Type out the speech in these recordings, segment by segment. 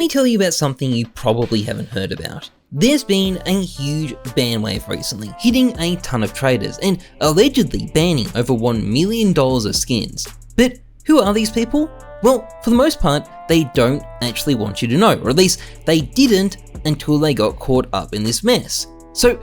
me tell you about something you probably haven't heard about. There's been a huge ban wave recently, hitting a ton of traders and allegedly banning over $1 million of skins. But who are these people? Well, for the most part, they don't actually want you to know, or at least they didn't until they got caught up in this mess. So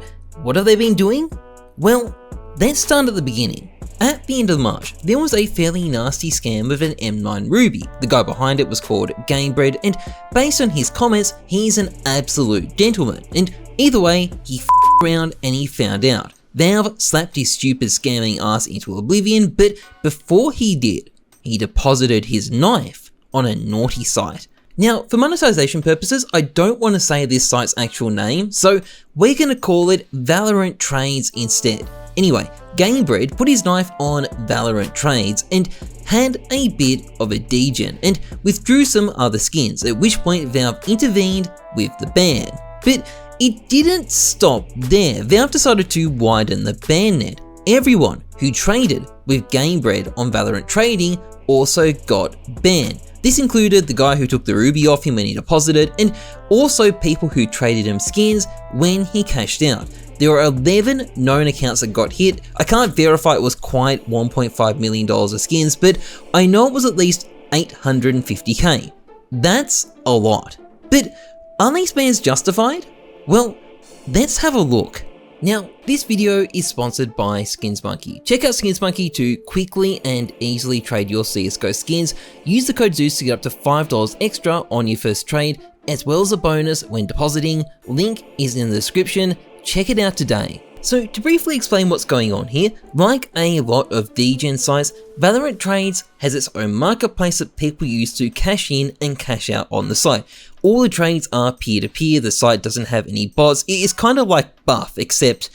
what have they been doing? Well, let's start at the beginning. At the end of March, there was a fairly nasty scam of an M9 Ruby. The guy behind it was called Gamebred, and based on his comments, he's an absolute gentleman. And either way, he f***ed around and he found out. Valve slapped his stupid scamming ass into oblivion, but before he did, he deposited his knife on a naughty site. Now, for monetization purposes, I don't want to say this site's actual name, so we're going to call it Valorant Trades instead. Anyway, Gamebred put his knife on Valorant Trades and had a bit of a degen and withdrew some other skins, at which point Valve intervened with the ban. But it didn't stop there. Valve decided to widen the ban net. Everyone who traded with Gamebred on Valorant Trading also got banned. This included the guy who took the Ruby off him when he deposited, and also people who traded him skins when he cashed out. There were 11 known accounts that got hit. I can't verify it was quite $1.5 million of skins, but I know it was at least 850k. That's a lot. But are these bans justified? Well, let's have a look. Now, this video is sponsored by SkinsMonkey. Check out SkinsMonkey to quickly and easily trade your CSGO skins. Use the code ZEUS to get up to $5 extra on your first trade, as well as a bonus when depositing. Link is in the description. Check it out today. So to briefly explain what's going on here, like a lot of degen sites, Valorant Trades has its own marketplace that people use to cash in and cash out on the site. All the trades are peer-to-peer, the site doesn't have any bots. It is kind of like Buff, except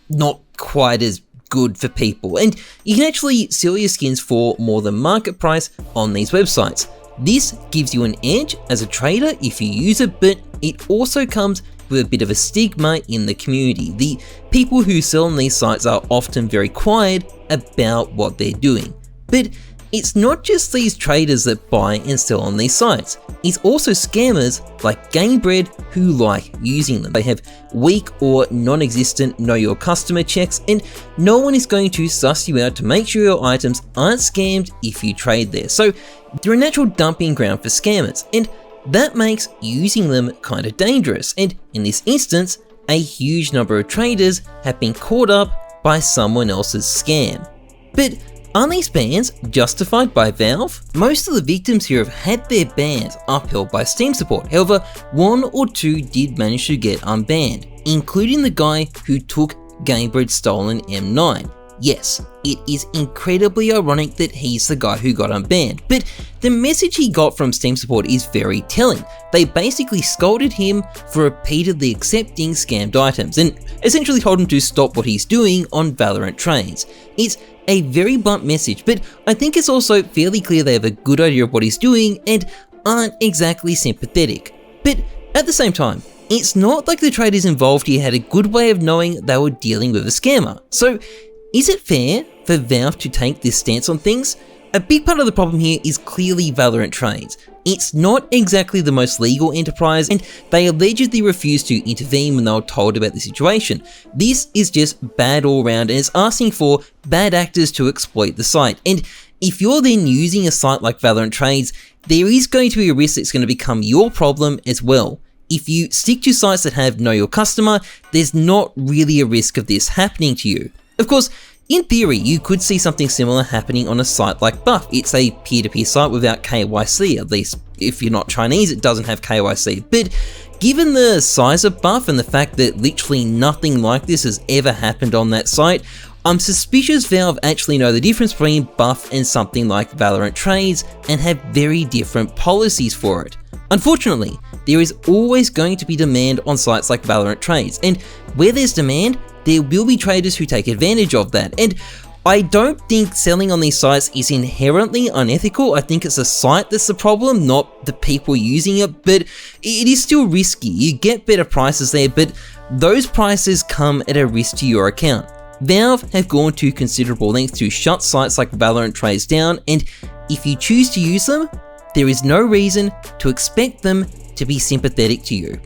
not quite as good for people. And you can actually sell your skins for more than market price on these websites. This gives you an edge as a trader if you use it, but it also comes with a bit of a stigma in the community. The people who sell on these sites are often very quiet about what they're doing. But it's not just these traders that buy and sell on these sites. It's also scammers like Gamebred who like using them. They have weak or non-existent know your customer checks, and no one is going to suss you out to make sure your items aren't scammed if you trade there. So they're a natural dumping ground for scammers, and that makes using them kind of dangerous. And in this instance, a huge number of traders have been caught up by someone else's scam. But are these bans justified by Valve? Most of the victims here have had their bans upheld by Steam support. However, one or two did manage to get unbanned, including the guy who took Gamebred's stolen M9. Yes, it is incredibly ironic that he's the guy who got unbanned, but the message he got from Steam support is very telling. They basically scolded him for repeatedly accepting scammed items and essentially told him to stop what he's doing on Valorant Trades. It's a very blunt message, but I think it's also fairly clear they have a good idea of what he's doing and aren't exactly sympathetic. But at the same time, it's not like the traders involved here had a good way of knowing they were dealing with a scammer. So is it fair for Valve to take this stance on things? A big part of the problem here is clearly Valorant Trades. It's not exactly the most legal enterprise, and they allegedly refused to intervene when they were told about the situation. This is just bad all around, and it's asking for bad actors to exploit the site. And if you're then using a site like Valorant Trades, there is going to be a risk that's going to become your problem as well. If you stick to sites that have know your customer, there's not really a risk of this happening to you. Of course, in theory, you could see something similar happening on a site like Buff. It's a peer-to-peer site without KYC, at least if you're not Chinese, it doesn't have KYC. But given the size of Buff and the fact that literally nothing like this has ever happened on that site, I'm suspicious Valve actually know the difference between Buff and something like Valorant Trades and have very different policies for it. Unfortunately, there is always going to be demand on sites like Valorant Trades, and where there's demand, there will be traders who take advantage of that. And I don't think selling on these sites is inherently unethical. I think it's a site that's the problem, not the people using it, but it is still risky. You get better prices there, but those prices come at a risk to your account. Valve have gone to considerable lengths to shut sites like Valorant Trades down, and if you choose to use them, there is no reason to expect them to be sympathetic to you.